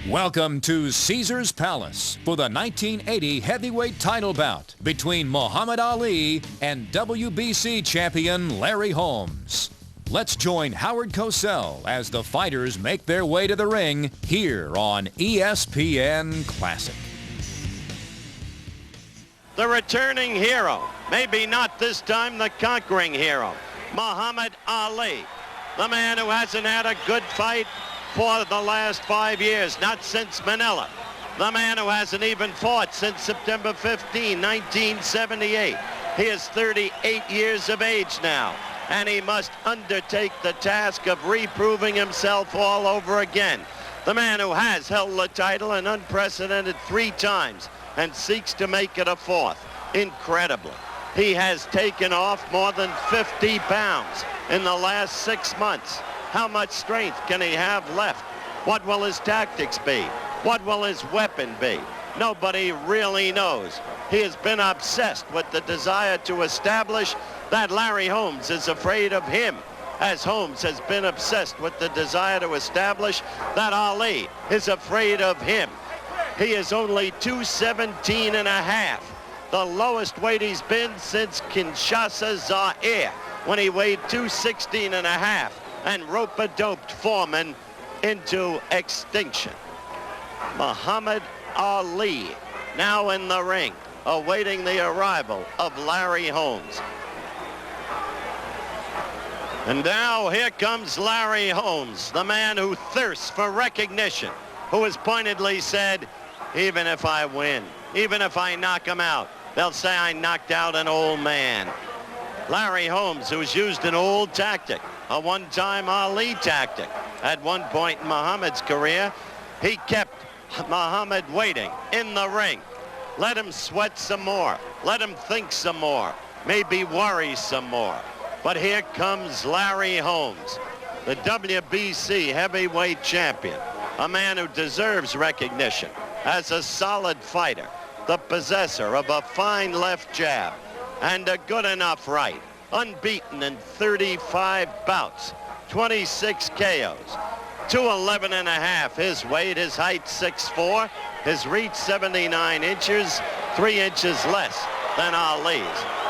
Welcome to Caesar's Palace for the 1980 heavyweight title bout between Muhammad Ali and WBC champion Larry Holmes. Let's join Howard Cosell as the fighters make their way to the ring here on ESPN Classic. The returning hero, maybe not this time the conquering hero, Muhammad Ali, the man who hasn't had a good fight for the last 5 years, not since Manila. The man who hasn't even fought since September 15, 1978. He is 38 years of age now, and he must undertake the task of reproving himself all over again. The man who has held the title an unprecedented 3 times and seeks to make it a 4th. Incredibly, he has taken off more than 50 pounds in the last 6 months. How much strength can he have left? What will his tactics be? What will his weapon be? Nobody really knows. He has been obsessed with the desire to establish that Larry Holmes is afraid of him, as Holmes has been obsessed with the desire to establish that Ali is afraid of him. He is only 217 and a half, the lowest weight he's been since Kinshasa, Zaire, when he weighed 216 and a half and rope-a-doped Foreman into extinction. Muhammad Ali now in the ring, awaiting the arrival of Larry Holmes. And now here comes Larry Holmes, the man who thirsts for recognition, who has pointedly said, even if I win, even if I knock him out, they'll say I knocked out an old man. Larry Holmes, who's used an old tactic, a one-time Ali tactic. At one point in Muhammad's career, he kept Muhammad waiting in the ring. Let him sweat some more. Let him think some more. Maybe worry some more. But here comes Larry Holmes, the WBC heavyweight champion, a man who deserves recognition as a solid fighter, the possessor of a fine left jab and a good enough right, unbeaten in 35 bouts, 26 KOs, 211 and a half his weight, his height 6'4", his reach 79 inches, 3 inches less than Ali's,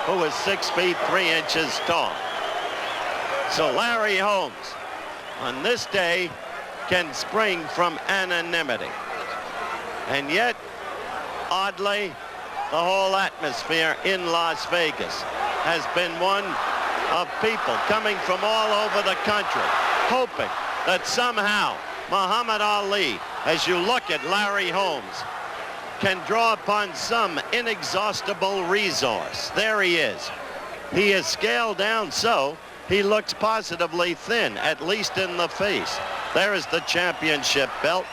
who is 6 feet 3 inches tall. So Larry Holmes, on this day, can spring from anonymity. And yet, oddly, the whole atmosphere in Las Vegas has been one of people coming from all over the country, hoping that somehow Muhammad Ali, as you look at Larry Holmes, can draw upon some inexhaustible resource. There he is. He is scaled down so he looks positively thin, at least in the face. There is the championship belt,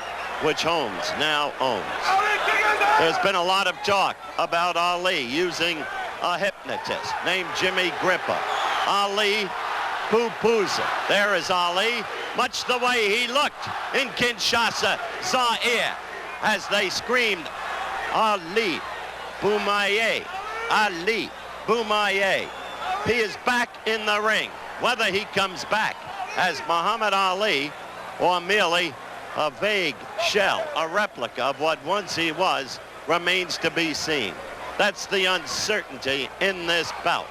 which Holmes now owns. There's been a lot of talk about Ali using a hypnotist named Jimmy Grippo. Ali poo-poos it. There is Ali, much the way he looked in Kinshasa, Zaire, as they screamed, Ali, Boumaye, Ali, Boumaye. He is back in the ring. Whether he comes back as Muhammad Ali or merely a vague shell, a replica of what once he was, remains to be seen. That's the uncertainty in this bout.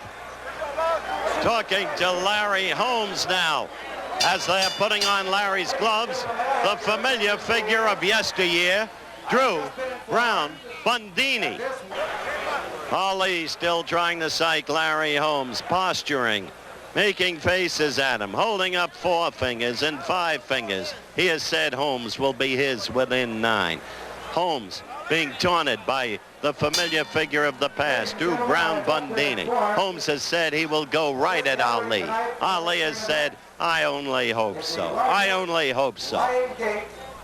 Talking to Larry Holmes now, as they're putting on Larry's gloves, the familiar figure of yesteryear, Drew Brown Bundini. Ali still trying to psych Larry Holmes, posturing, making faces at him, holding up 4 fingers and 5 fingers. He has said Holmes will be his within 9. Holmes being taunted by the familiar figure of the past, Drew Brown Bundini. Holmes has said he will go right at Ali. Ali has said, I only hope so. I only hope so.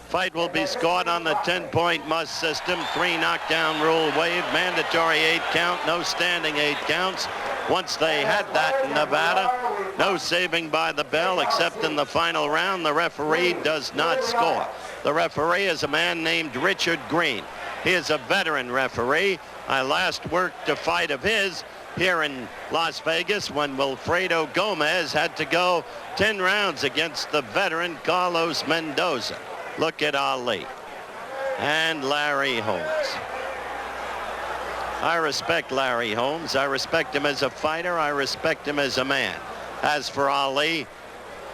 Fight will be scored on the 10-point must system, 3 knockdown rule waived, mandatory 8 count, no standing 8 counts. Once they had that in Nevada, no saving by the bell, except in the final round, the referee does not score. The referee is a man named Richard Green. He is a veteran referee. I last worked a fight of his here in Las Vegas when Wilfredo Gomez had to go 10 rounds against the veteran Carlos Mendoza. Look at Ali. and Larry Holmes. I respect Larry Holmes. I respect him as a fighter. I respect him as a man. As for Ali,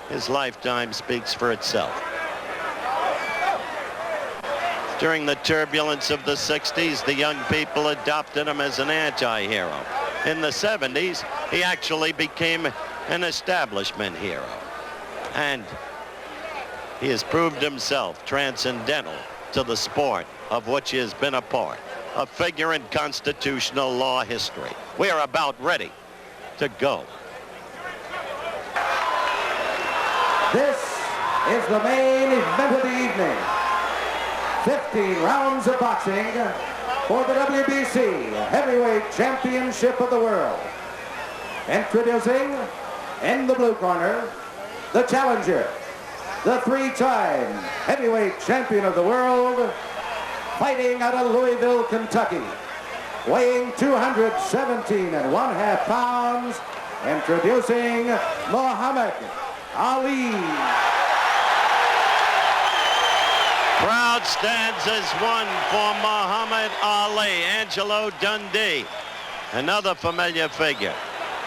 his lifetime speaks for itself. During the turbulence of the 60s, the young people adopted him as an anti-hero. In the 70s, he actually became an establishment hero. And he has proved himself transcendental to the sport of which he has been a part, a figure in constitutional law history. We are about ready to go. This is the main event of the evening. 15 rounds of boxing for the WBC Heavyweight Championship of the World. Introducing, in the blue corner, the challenger, the three-time heavyweight champion of the world, fighting out of Louisville, Kentucky, weighing 217.5 pounds, introducing Muhammad Ali. Crowd stands as one for Muhammad Ali. Angelo Dundee, another familiar figure.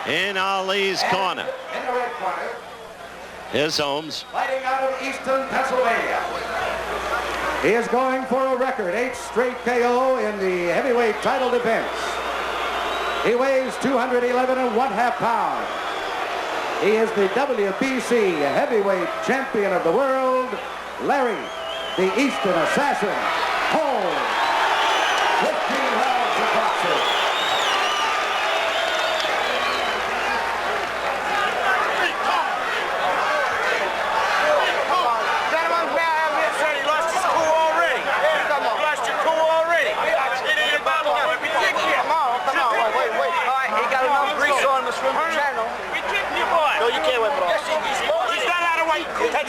In Ali's corner. In the red corner, Here's Holmes. fighting out of Easton, Pennsylvania. He is going for a record 8 straight KO in the heavyweight title defense. He weighs 211.5 pounds. He is the WBC heavyweight champion of the world, Larry, the Eastern Assassin, Holmes. 15 rounds of boxing.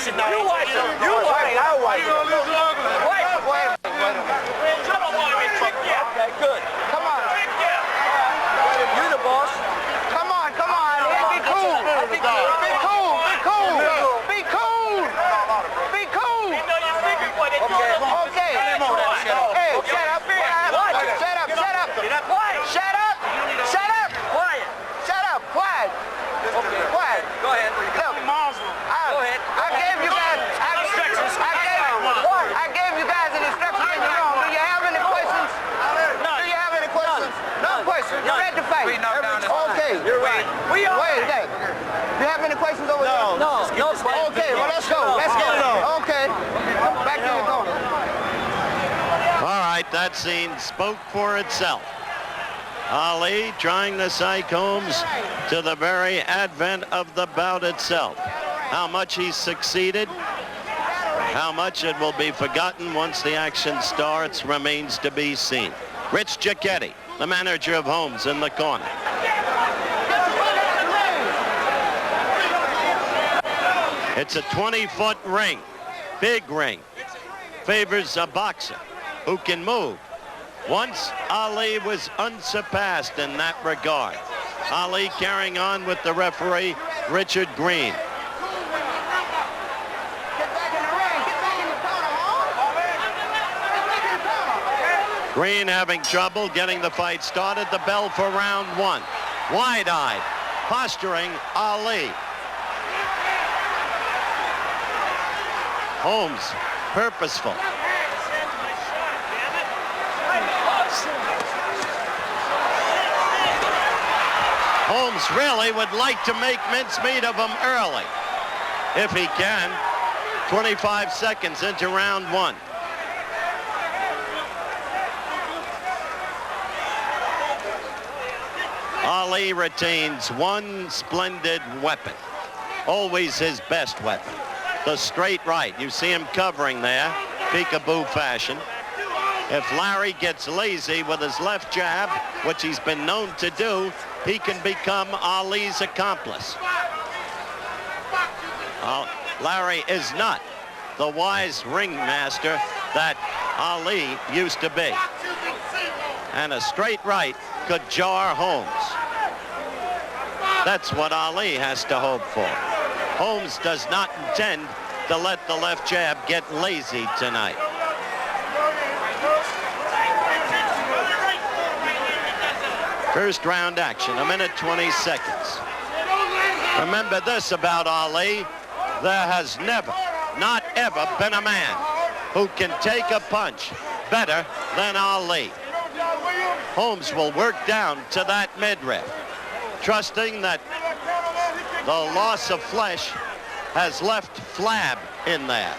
You watch him. You watch him. I'll watch him. You're going to lose longer. Wait. Okay, good. Come on. You the boss. Come on. Be cool. Be cool. Okay. Hey, shut up. What? Shut up. Quiet. Shut up. Quiet. Shut up. Quiet. Okay. Quiet. Go ahead. Look. Go ahead. I gave you guys an instruction in your own. Do you have any questions? No questions. You're ready to fight. Okay. You're right. We are. Wait a second. Do you have any questions over there? No. Okay, well, let's go. Let's get it on. Okay. Back to your corner. All right, that scene spoke for itself. Ali trying to psych Holmes to the very advent of the bout itself. How much he succeeded, how much it will be forgotten once the action starts remains to be seen. Rich Giacchetti, the manager of Holmes, in the corner. It's a 20-foot ring, big ring. Favors a boxer who can move. Once Ali was unsurpassed in that regard. Ali carrying on with the referee, Richard Green. Green having trouble getting the fight started. The bell for round one. Wide-eyed, posturing Ali. Holmes, purposeful. Holmes really would like to make mincemeat of him early, if he can. 25 seconds into round one. Ali retains one splendid weapon, always his best weapon, the straight right. You see him covering there, peekaboo fashion. If Larry gets lazy with his left jab, which he's been known to do, he can become Ali's accomplice. Larry is not the wise ringmaster that Ali used to be. And a straight right could jar Holmes. That's what Ali has to hope for. Holmes does not intend to let the left jab get lazy tonight. First round action, 1:20. Remember this about Ali. There has never, not ever, been a man who can take a punch better than Ali. Holmes will work down to that midriff, trusting that the loss of flesh has left flab in there.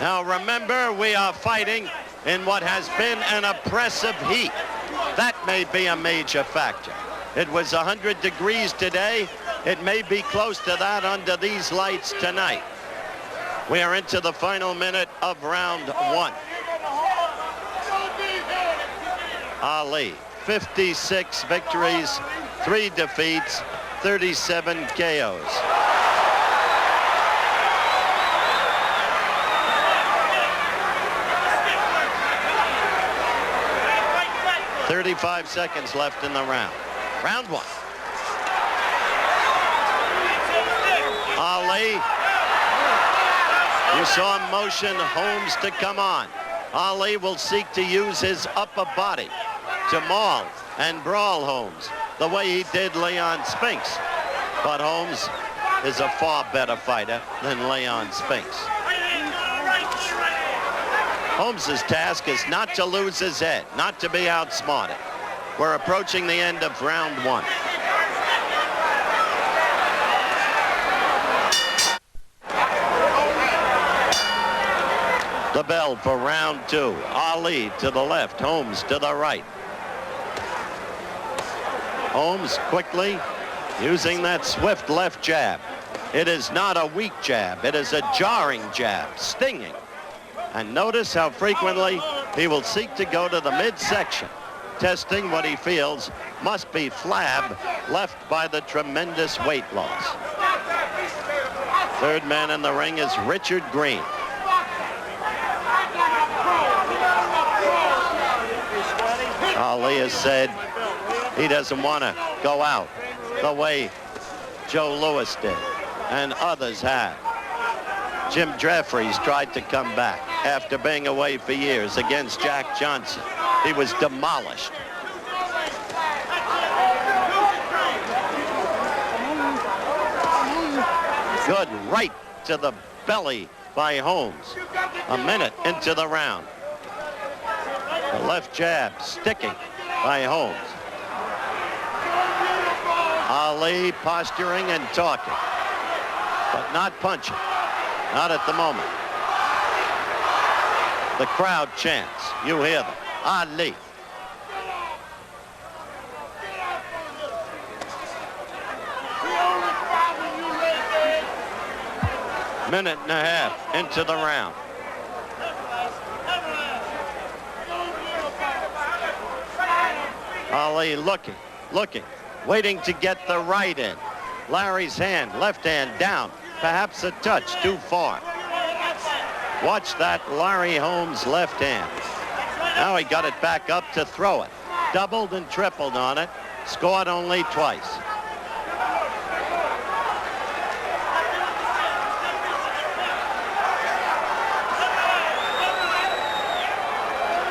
Now remember, we are fighting in what has been an oppressive heat. That may be a major factor. It was 100 degrees today. It may be close to that under these lights tonight. We are into the final minute of round one. Ali, 56 victories, 3 defeats, 37 KOs. .35 seconds left in the round. Round one. Ali, you saw him motion Holmes to come on. Ali will seek to use his upper body to maul and brawl Holmes the way he did Leon Spinks. But Holmes is a far better fighter than Leon Spinks. Holmes's task is not to lose his head, not to be outsmarted. We're approaching the end of round one. The bell for round two. Ali to the left, Holmes to the right. Holmes quickly using that swift left jab. It is not a weak jab. It is a jarring jab, stinging. And notice how frequently he will seek to go to the midsection, testing what he feels must be flab left by the tremendous weight loss. Third man in the ring is Richard Green. Ali has said he doesn't want to go out the way Joe Louis did and others have. Jim Jeffries tried to come back after being away for years against Jack Johnson. He was demolished. Good right to the belly by Holmes. A minute into the round. The left jab sticking by Holmes. Ali posturing and talking, but not punching. Not at the moment. The crowd chants. You hear them. Ali. Minute and a half into the round. Ali looking, waiting to get the right in. Larry's hand, left hand down. Perhaps a touch too far. Watch that Larry Holmes left hand. Now he got it back up to throw it. Doubled and tripled on it. Scored only twice.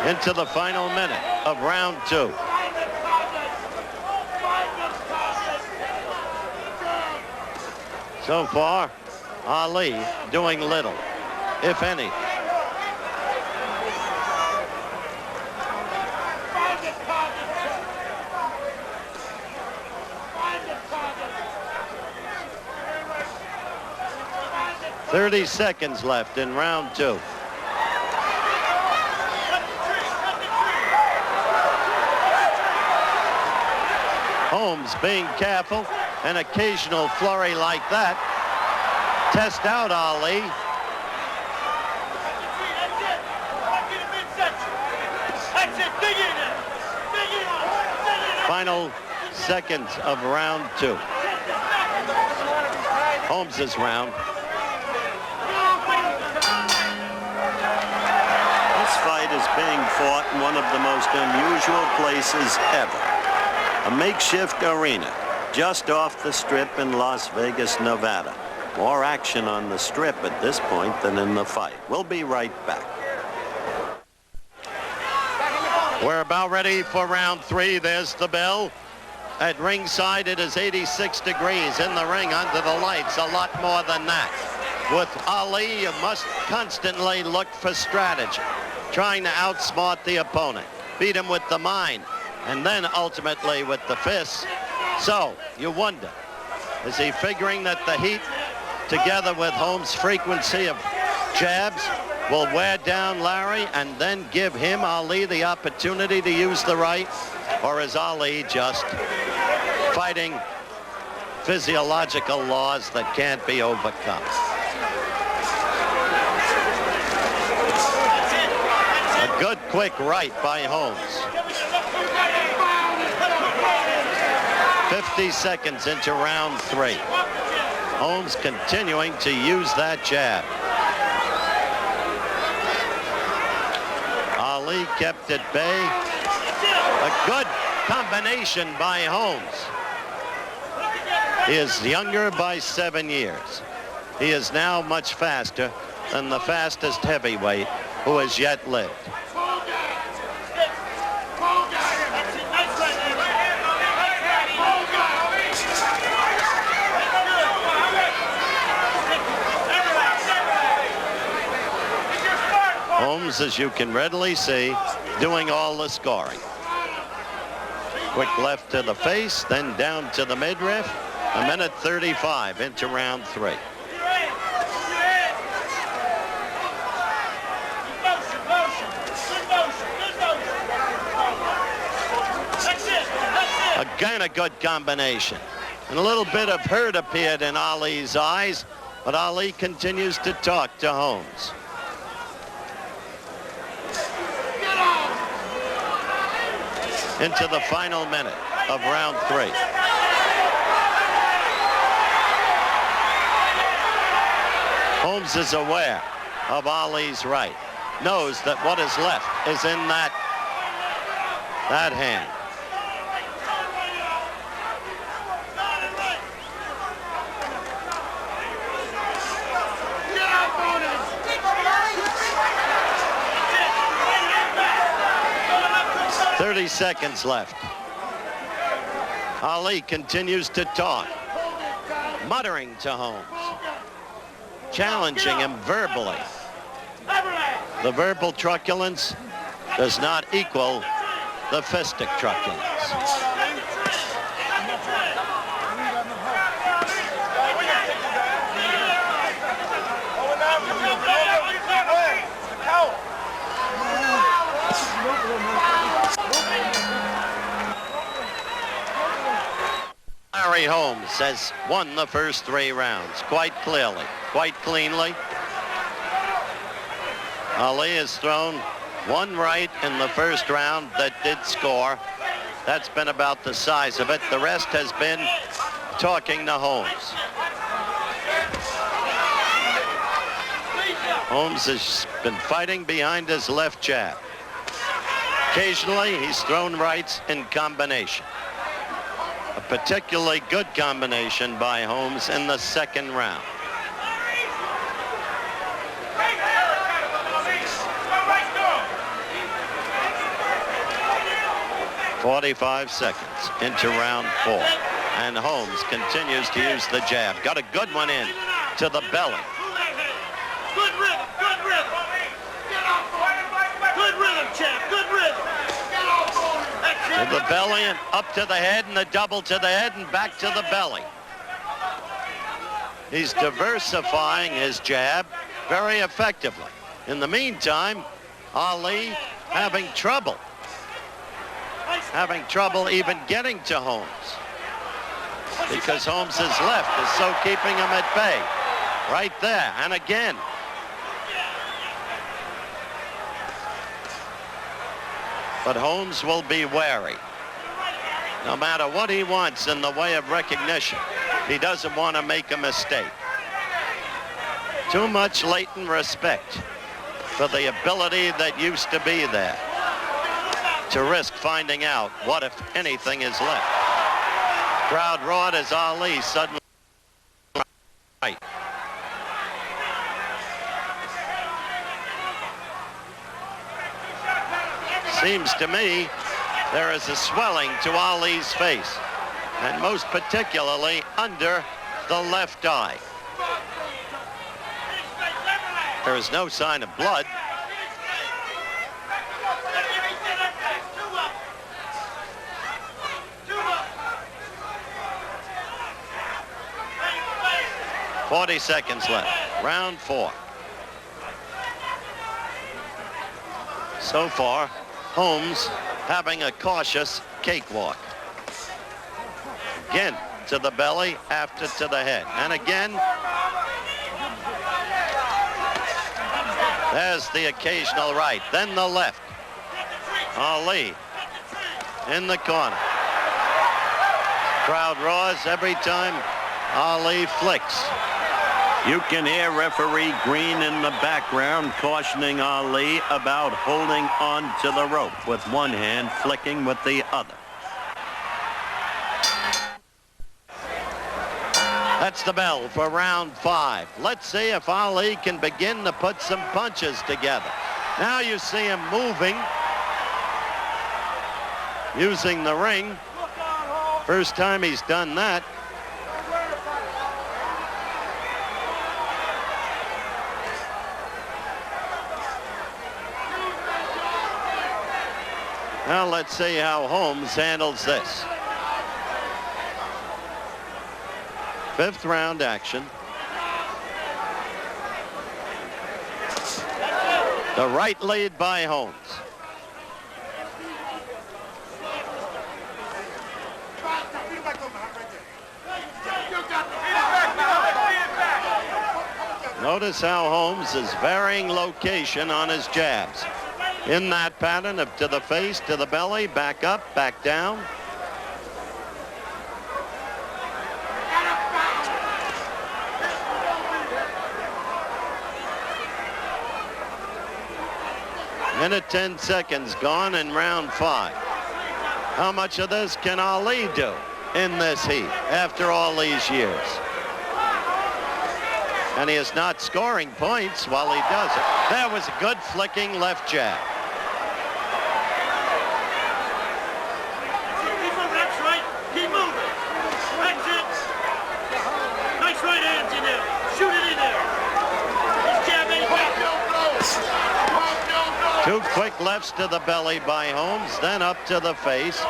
Into the final minute of round two. So far, Ali doing little, if any. .30 seconds left in round two. Holmes being careful. An occasional flurry like that. Test out Ali. Final seconds of round two. Holmes's round. This fight is being fought in one of the most unusual places ever. A makeshift arena just off the Strip in Las Vegas, Nevada. More action on the Strip at this point than in the fight. We'll be right back. We're about ready for round 3. There's the bell. At ringside, it is 86 degrees. In the ring, under the lights, a lot more than that. With Ali, you must constantly look for strategy, trying to outsmart the opponent, beat him with the mind, and then ultimately with the fists. So, you wonder, is he figuring that the heat, together with Holmes' frequency of jabs, will wear down Larry and then give him, Ali, the opportunity to use the right? Or is Ali just fighting physiological laws that can't be overcome? A good quick right by Holmes. 50 seconds into round 3. Holmes continuing to use that jab. Ali kept at bay. A good combination by Holmes. He is younger by 7 years. He is now much faster than the fastest heavyweight who has yet lived. Holmes, as you can readily see, doing all the scoring. Quick left to the face, then down to the midriff. 1:35 into round 3. Again, a good combination. And a little bit of hurt appeared in Ali's eyes, but Ali continues to talk to Holmes. Into the final minute of round 3. Holmes is aware of Ali's right, knows that what is left is in that hand. "30 seconds left. Ali continues to talk, muttering to Holmes, challenging him verbally. The verbal truculence does not equal the fistic truculence. Larry Holmes has won the first 3 rounds quite clearly, quite cleanly. Ali has thrown 1 right in the first round that did score. That's been about the size of it. The rest has been talking to Holmes. Holmes has been fighting behind his left jab. Occasionally, he's thrown rights in combination. A particularly good combination by Holmes in the second round. "45 seconds into round 4. And Holmes continues to use the jab. Got a good one in to the belly. Good rhythm, good rhythm. Good rhythm, champ, good rhythm. To the belly and up to the head, and the double to the head and back to the belly. He's diversifying his jab very effectively. In the meantime, Ali having trouble even getting to Holmes, because Holmes' left is so keeping him at bay. Right there, and again. But Holmes will be wary. No matter what he wants in the way of recognition, he doesn't want to make a mistake. Too much latent respect for the ability that used to be there to risk finding out what, if anything, is left. Crowd roared as Ali suddenly right. Seems to me there is a swelling to Ali's face, and most particularly under the left eye. There is no sign of blood. "40 seconds left. Round 4. So far, Holmes having a cautious cakewalk. Again to the belly, after to the head. And again, there's the occasional right. Then the left. Ali in the corner. Crowd roars every time Ali flicks. You can hear referee Green in the background cautioning Ali about holding on to the rope with one hand, flicking with the other. That's the bell for round 5. Let's see if Ali can begin to put some punches together. Now you see him moving, using the ring. First time he's done that. Now let's see how Holmes handles this. 5th round action. The right lead by Holmes. Notice how Holmes is varying location on his jabs. In that pattern of to the face, to the belly, back up, back down. Minute 10 seconds gone in round 5. How much of this can Ali do in this heat after all these years? And he is not scoring points while he does it. That was a good flicking left jab. Keep moving, that's right. Keep moving. That's it. Nice right hands in there. Shoot it in there. His jab ain't back. 2 quick lefts to the belly by Holmes, then up to the face.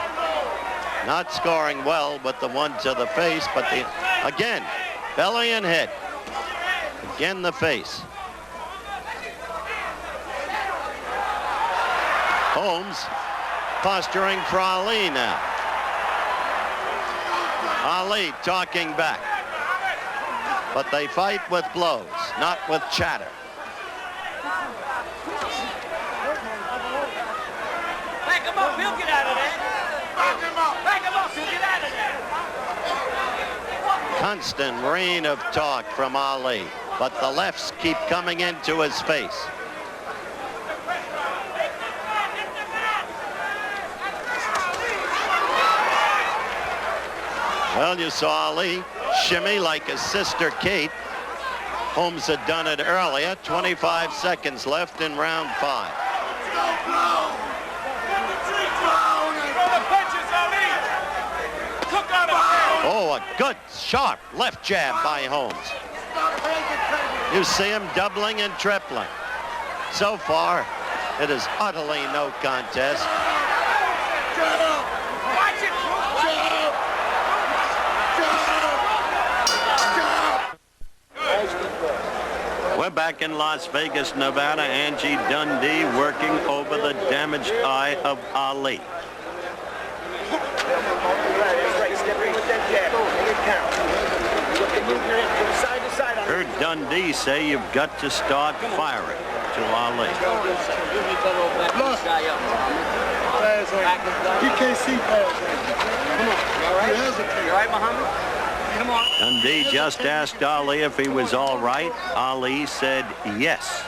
Not scoring well with the one to the face, but again, belly and head. Again, the face. Holmes posturing for Ali now. Ali talking back. But they fight with blows, not with chatter. Back him up, he'll get out of there. Back him up. Back him up, he'll get out of there. Constant rain of talk from Ali, but the lefts keep coming into his face. Well, you saw Ali shimmy like his sister Kate. Holmes had done it earlier. 25 seconds left in round 5. Oh, a good, sharp left jab by Holmes. You see him doubling and tripling. So far, it is utterly no contest. We're back in Las Vegas, Nevada. Angie Dundee working over the damaged eye of Ali. Heard Dundee say you've got to start firing to Ali. He can't see past. Come on. You all right, Muhammad? Come on. Dundee just asked Ali if he was all right. Ali said yes.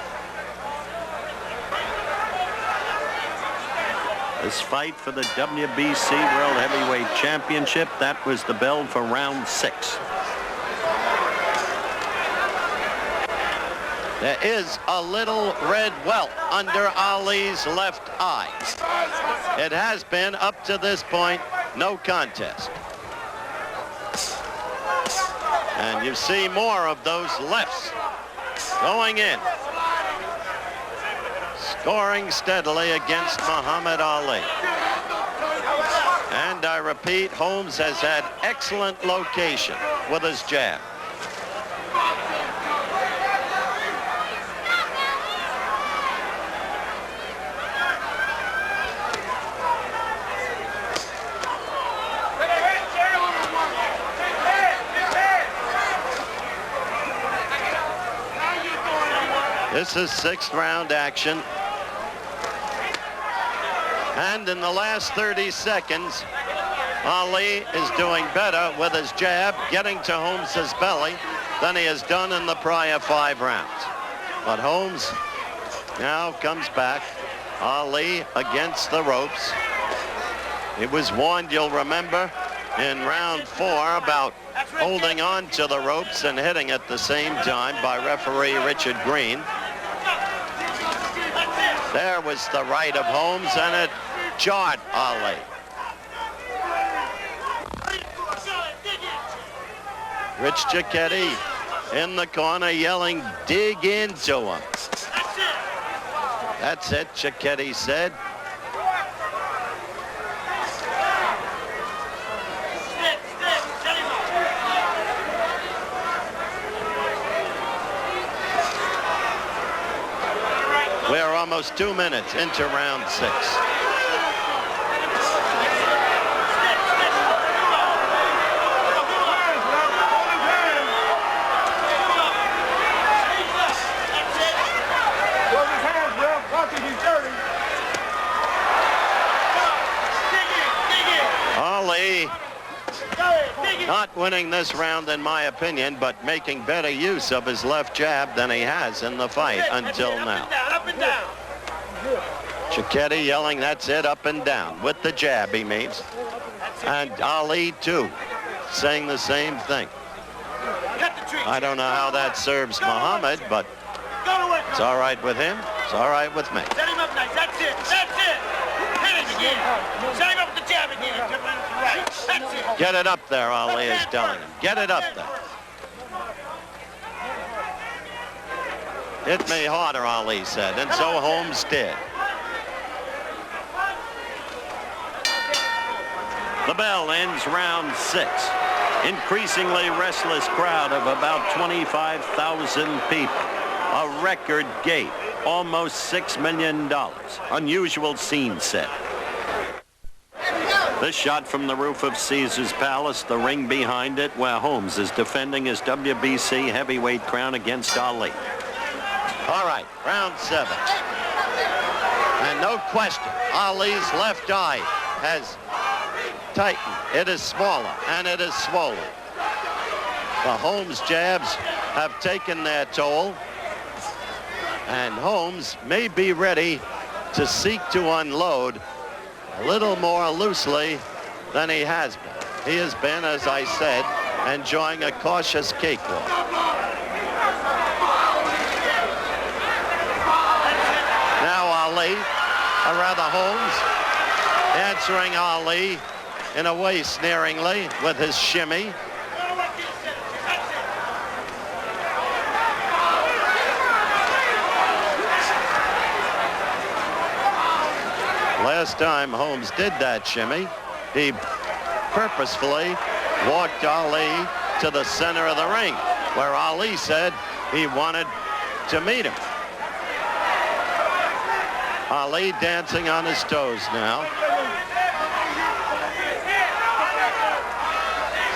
This fight for the WBC World Heavyweight Championship, that was the bell for round 6. There is a little red welt under Ali's left eye. It has been, up to this point, no contest. And you see more of those lefts going in. Scoring steadily against Muhammad Ali. And I repeat, Holmes has had excellent location with his jab. This is 6th round action. And in the last 30 seconds, Ali is doing better with his jab, getting to Holmes's belly, than he has done in the prior 5 rounds. But Holmes now comes back. Ali against the ropes. He was warned, you'll remember, in round 4 about holding on to the ropes and hitting at the same time by referee Richard Green. There was the right of Holmes, and it jarred Ali. Rich Cicchetti in the corner yelling, dig into him. That's it, Cicchetti said. We're almost 2 minutes into round 6. Ali not winning this round in my opinion, but making better use of his left jab than he has in the fight until now. Cicchetti yelling, that's it, up and down, with the jab, he means. And Ali, too, saying the same thing. I don't know how that serves Muhammad, but it's all right with him. It's all right with me. Set him up nice. That's it. That's it. Hit it again. Set him up with the jab again. Right. That's it. Get it up there, Ali is telling him. Get it up there. Hit me harder, Ali said, and so Holmes did. The bell ends round 6. Increasingly restless crowd of about 25,000 people. A record gate, almost $6 million. Unusual scene set. This shot from the roof of Caesar's Palace, the ring behind it, where Holmes is defending his WBC heavyweight crown against Ali. All right, round 7. And no question, Ali's left eye has tightened. It is smaller, and it is swollen. The Holmes jabs have taken their toll, and Holmes may be ready to seek to unload a little more loosely than he has been. He has been, as I said, enjoying a cautious cakewalk. Now Ali, or rather Holmes, answering Ali in a way sneeringly with his shimmy. Last time Holmes did that shimmy, he purposefully walked Ali to the center of the ring, where Ali said he wanted to meet him. Ali dancing on his toes now.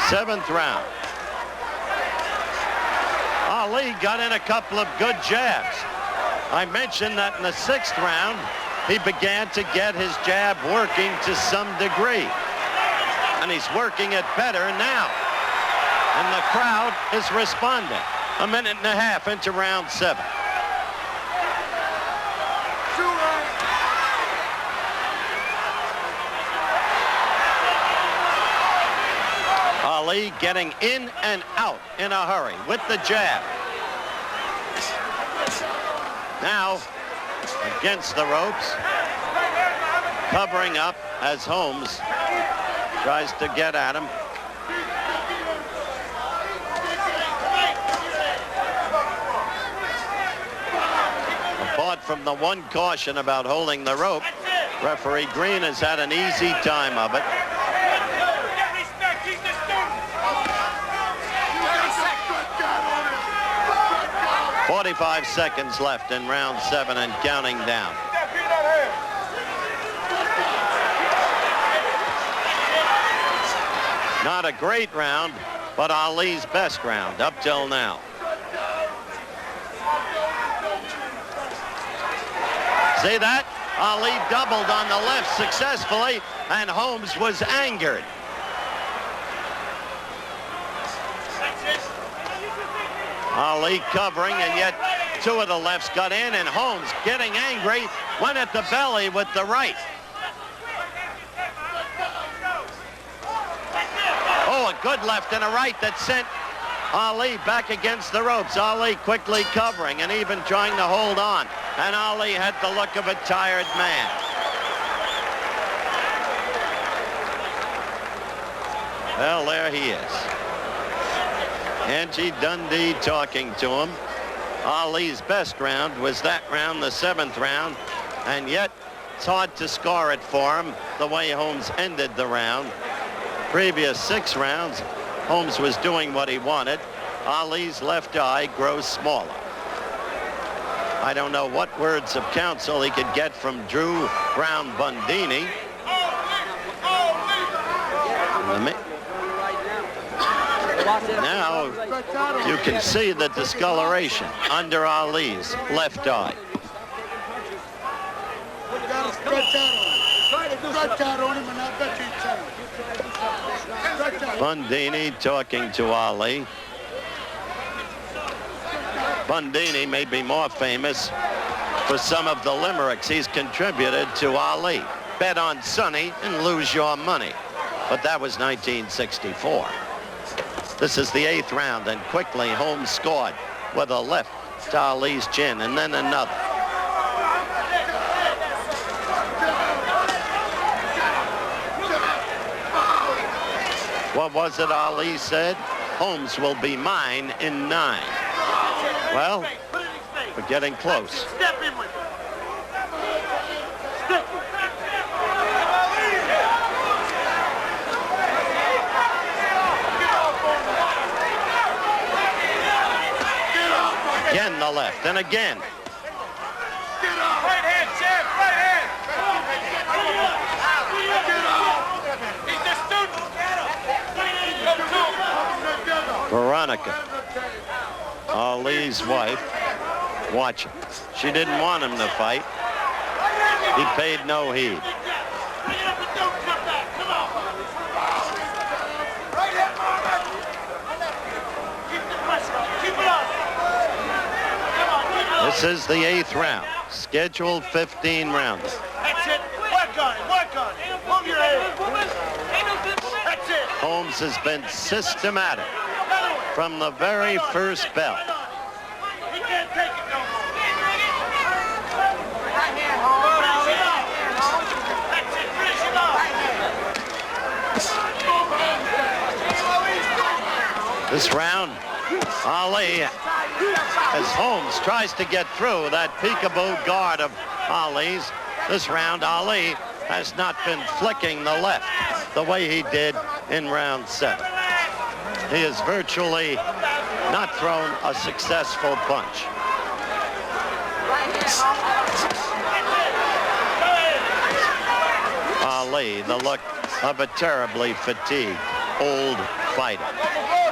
7th round. Ali got in a couple of good jabs. I mentioned that in the 6th round, he began to get his jab working to some degree. And he's working it better now. And the crowd is responding. A minute and a half into round 7. Ali getting in and out in a hurry with the jab. Now, against the ropes, covering up as Holmes tries to get at him. Apart from the one caution about holding the rope, referee Green has had an easy time of it. 45 seconds left in round 7 and counting down. Not a great round, but Ali's best round up till now. See that? Ali doubled on the left successfully, and Holmes was angered. Ali covering, and yet two of the lefts got in, and Holmes, getting angry, went at the belly with the right. Oh, a good left and a right that sent Ali back against the ropes. Ali quickly covering and even trying to hold on. And Ali had the look of a tired man. Well, there he is. Angie Dundee talking to him. Ali's best round was that round, the 7th round, and yet it's hard to score it for him the way Holmes ended the round. Previous 6 rounds, Holmes was doing what he wanted. Ali's left eye grows smaller. I don't know what words of counsel he could get from Drew Brown Bundini. Now you can see the discoloration under Ali's left eye. Bundini talking to Ali. Bundini may be more famous for some of the limericks he's contributed to Ali. Bet on Sonny and lose your money. But that was 1964. This is the 8th round, and quickly Holmes scored with a left to Ali's chin, and then another. What was it Ali said? Holmes will be mine in 9. Well, we're getting close. Step in with it. Step. Again the left, and again. Right hand, champ, right hand. He's the student. Veronica, Ali's wife, watching. She didn't want him to fight. He paid no heed. This is the 8th round, scheduled 15 rounds. That's it. Work on it, work on it. Move your head. That's it. Holmes has been systematic from the very first bell. He can't take it no more. That's it. Finish him off. This round, Ali, as Holmes tries to get through that peekaboo guard of Ali's, this round Ali has not been flicking the left the way he did in round 7. He has virtually not thrown a successful punch. Ali, the look of a terribly fatigued old fighter.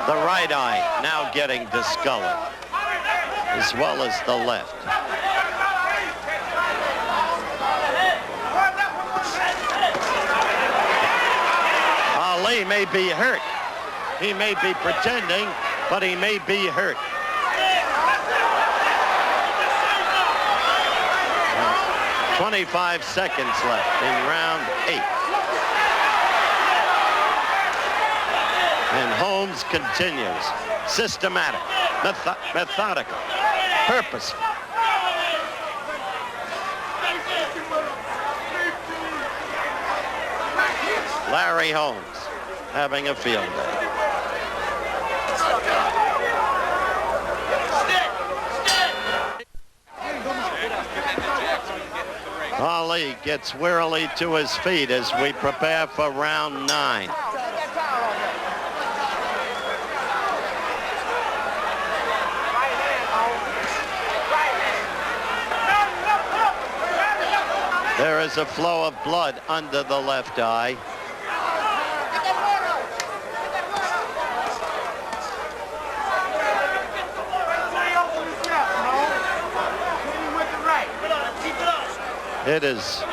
The right eye now getting discolored, as well as the left. Ali may be hurt. He may be pretending, but he may be hurt. And 25 seconds left in round 8. And Holmes continues. Systematic, methodical, purposeful. Larry Holmes having a field day. Ali gets wearily to his feet as we prepare for round 9. There is a flow of blood under the left eye. It is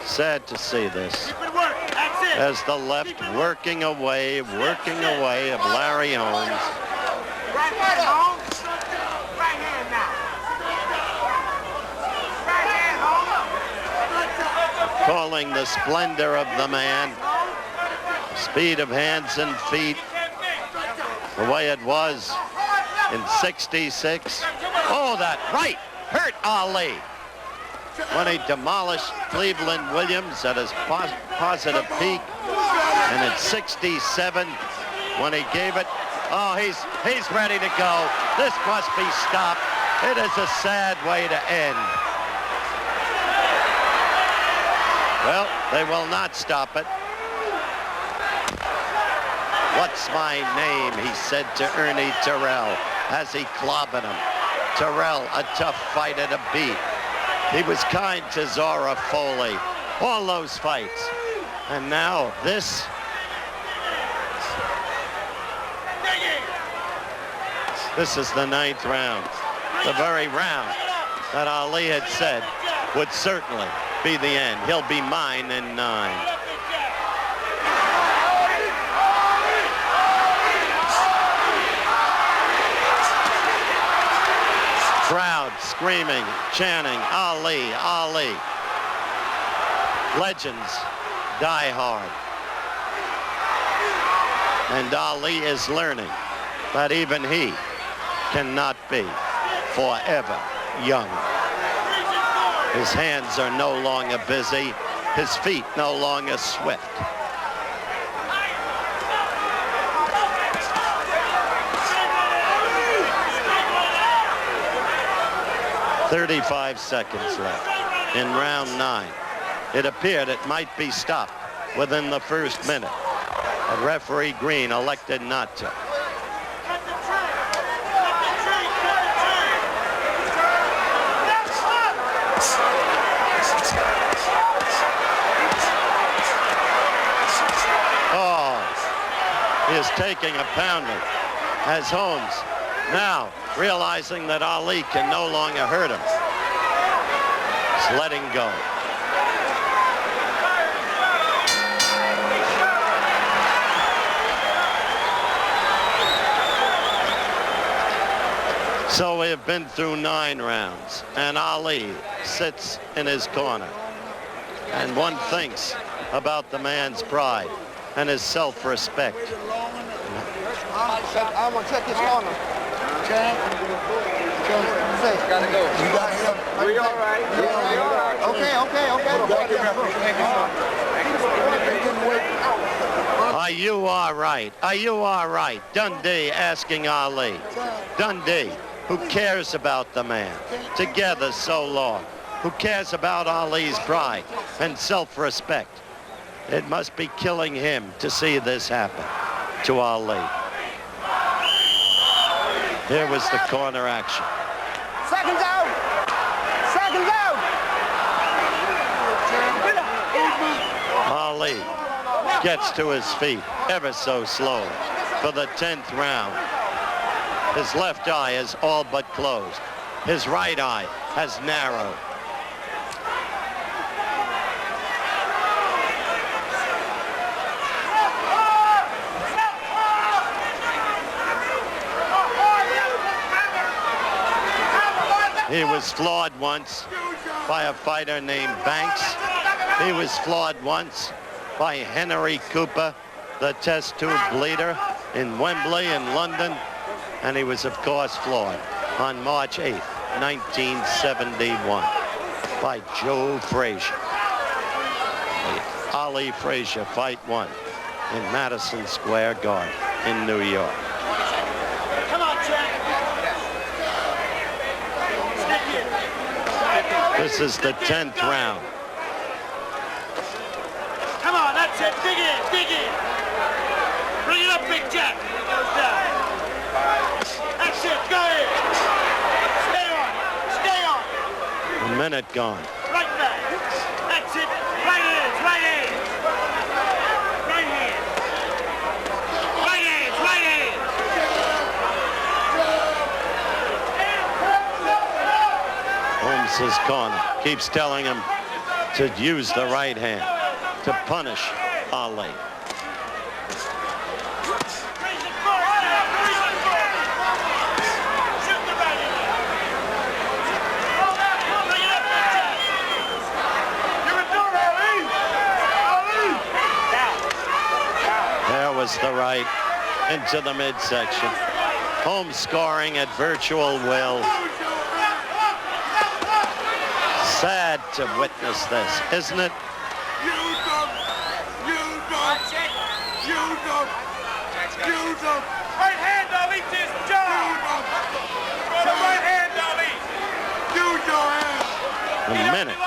sad to see this as the left working away of Larry Holmes. Right hand, Holmes. Right hand now. Right hand, Holmes. Calling the splendor of the man, speed of hands and feet, the way it was in 66. Oh, that right hurt Ali when he demolished Cleveland Williams at his positive peak, and at 67 when he gave it. Oh, he's ready to go. This must be stopped. It is a sad way to end. Well, they will not stop it. What's my name, he said to Ernie Terrell as he clobbered him. Terrell, a tough fighter to beat. He was kind to Zora Foley. All those fights. And now this. This is the 9th round. The very round that Ali had said would certainly be the end. He'll be mine in 9. Crowd screaming, chanting, Ali, Ali. Legends die hard. And Ali is learning that even he cannot be forever young. His hands are no longer busy, his feet no longer swift. "35 seconds left in round 9. It appeared it might be stopped within the first minute. But referee Green elected not to. Oh, he is taking a pounding as Holmes now realizing that Ali can no longer hurt him. He's letting go. So we have been through 9 rounds, and Ali sits in his corner. And one thinks about the man's pride and his self-respect. I'm gonna check his corner. Gotta go. You got him. We all right. Okay. Are you all right? Are you all right? Dundee asking Ali. Dundee, who cares about the man? Together so long. Who cares about Ali's pride and self-respect? It must be killing him to see this happen to Ali. Here was the corner action. Seconds out. Seconds out. Ali gets to his feet ever so slowly for the 10th round. His left eye is all but closed. His right eye has narrowed. He was flawed once by a fighter named Banks. He was flawed once by Henry Cooper. the test tube bleeder in Wembley in London, and he was, of course, floored on March 8th, 1971 by Joe Frazier. The Ali Frazier fight one in Madison Square Garden in New York. Come on, Jack. Stick it. This is the 10th round. Come on, that's it. Dig in, dig in. Bring it up, Big Jack. It goes down. That's it. Go ahead. Stay on. Stay on. A minute gone. Right back. That's it. Right hands, right hands. Right hands. Right hands, right hands. Holmes' corner keeps telling him to use the right hand to punish Ali. There was the right into the midsection. Holmes scoring at virtual will. Sad to witness this, isn't it? Right hand, Ali, to his jaw. The right hand, Ali. A minute.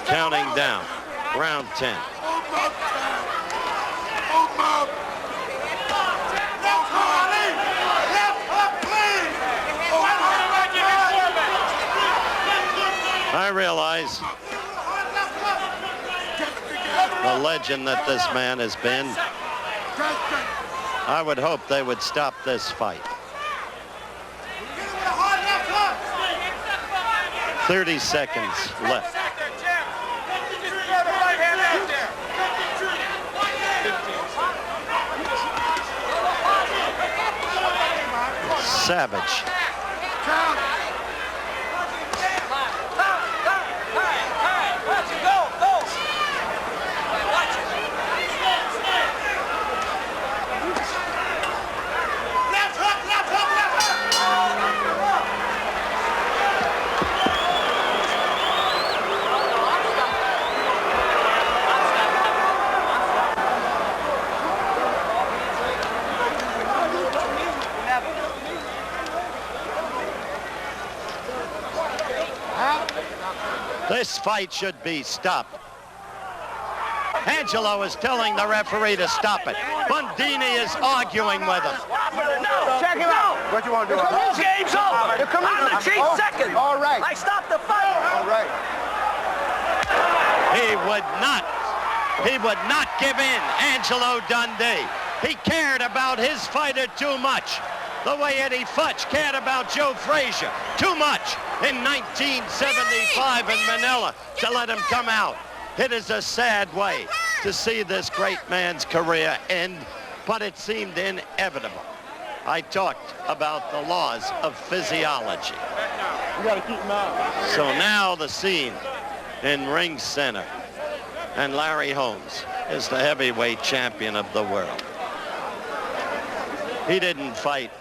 Counting down. Round 10. I realize the legend that this man has been. I would hope they would stop this fight. 30 seconds left. Savage. This fight should be stopped. Angelo is telling the referee to stop it. Bundini is arguing with him. Check him out. What you want to do? The game's over. I'm the chief second. All right. I stopped the fight. All right. He would not give in, Angelo Dundee. He cared about his fighter too much. The way Eddie Futch cared about Joe Frazier too much in 1975 in Manila to let him come out. It is a sad way to see this great man's career end, but it seemed inevitable. I talked about the laws of physiology. We got to keep him out. So now the scene in Ring Center, and Larry Holmes is the heavyweight champion of the world. He didn't fight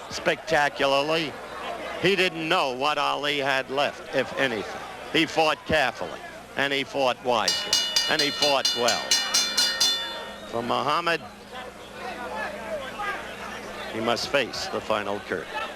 spectacularly. He didn't know what Ali had left, if anything. He fought carefully, and he fought wisely, and he fought well. For Muhammad, he must face the final curtain.